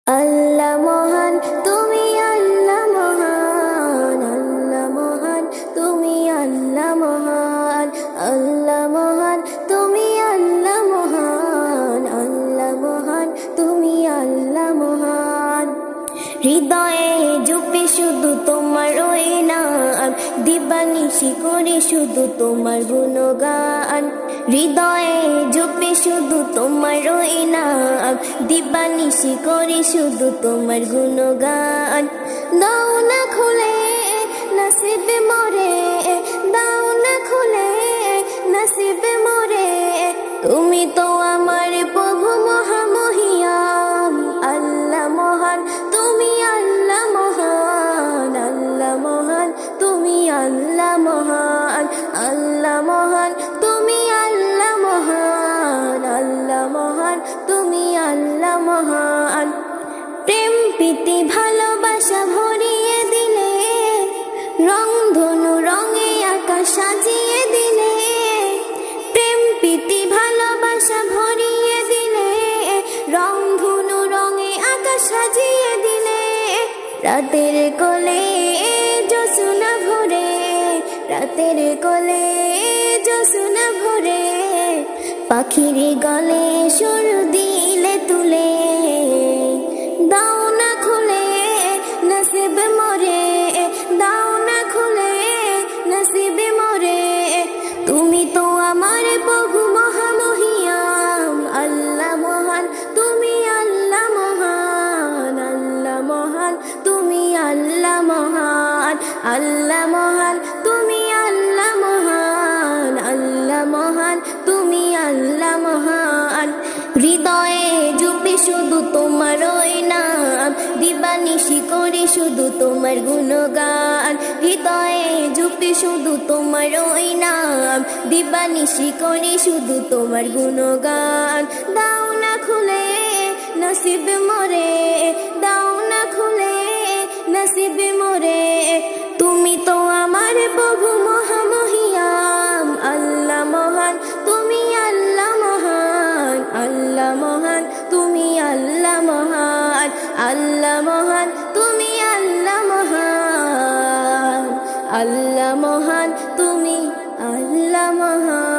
আল্লাহ মহান, তুমি আল্লাহ মহান, আল্লাহ মহান, তুমি আল্লাহ মহান, আল্লাহ মহান, তুমি আল্লাহ মহান, আল্লাহ মহান, তুমি আল্লাহ মহান। হৃদয়ে জপে শুধু তোমার ওই নাম, দিবানিশি করে শুধু তোমার গুণগান। হৃদয়ে জপে শুধু তোমার ওই নাম, দিবানিশি করে শুধু তোমার গুণগান। দাও না খুলে নসিবে মোরে, দাও না খুলে নসিবে মোরে, তুমি তো আমার প্রভু মহামহিয়ান। আল্লাহ মহান, তুমি আল্লাহ মহান, আল্লাহ মহান, তুমি আল্লাহ মহান, আল্লাহ মহান, তুমি আল্লাহ মহান, আল্লাহ মহান, তুমি আল্লাহ মহান। প্রেম প্রীতি ভালোবাসা ভরিয়ে দিলে, রং ধনু রঙে আকাশ সাজিয়ে দিলে, প্রেম প্রীতি ভালোবাসা ভরিয়ে দিলে, রং ধনু রঙে আকাশ সাজিয়ে দিলে। রাতের কোলে জোছনা ভরে, রাতের কোলে জোছনা ভরে, পাখির গলে সুর দিলে তুলে। দাও না খুলে নসিব মোরে, দাও না খুলে নসিব মোরে, তুমি তো আমার প্রভু মহামহিয়ান। আল্লাহ মহান, তুমি আল্লাহ মহান, আল্লাহ মহান, তুমি আল্লাহ মহান, আল্লাহ মহান, তুমি আল্লাহ মহান, আল্লাহ মহান, তুমি আল্লাহ মহান। হৃদয়ে জপে শুধু তোমার ওই নাম, দিবানিশি করে শুধু তোমার গুণগান। হৃদয়ে জপে শুধু তোমার ওই নাম, দিবানিশি করে শুধু তোমার গুণগান। দাও না খুলে নসিব মোরে, দাও না খুলে নসিব মোরে, তুমি তো আমার প্রভু মহামহিয়ান। আল্লাহ মহান, তুমি আল্লাহ মহান, আল্লাহ মহান, তুমি আল্লাহ মহান, আল্লাহ মহান, তুমি আল্লাহ মহান, আল্লাহ মহান, তুমি আল্লাহ মহান।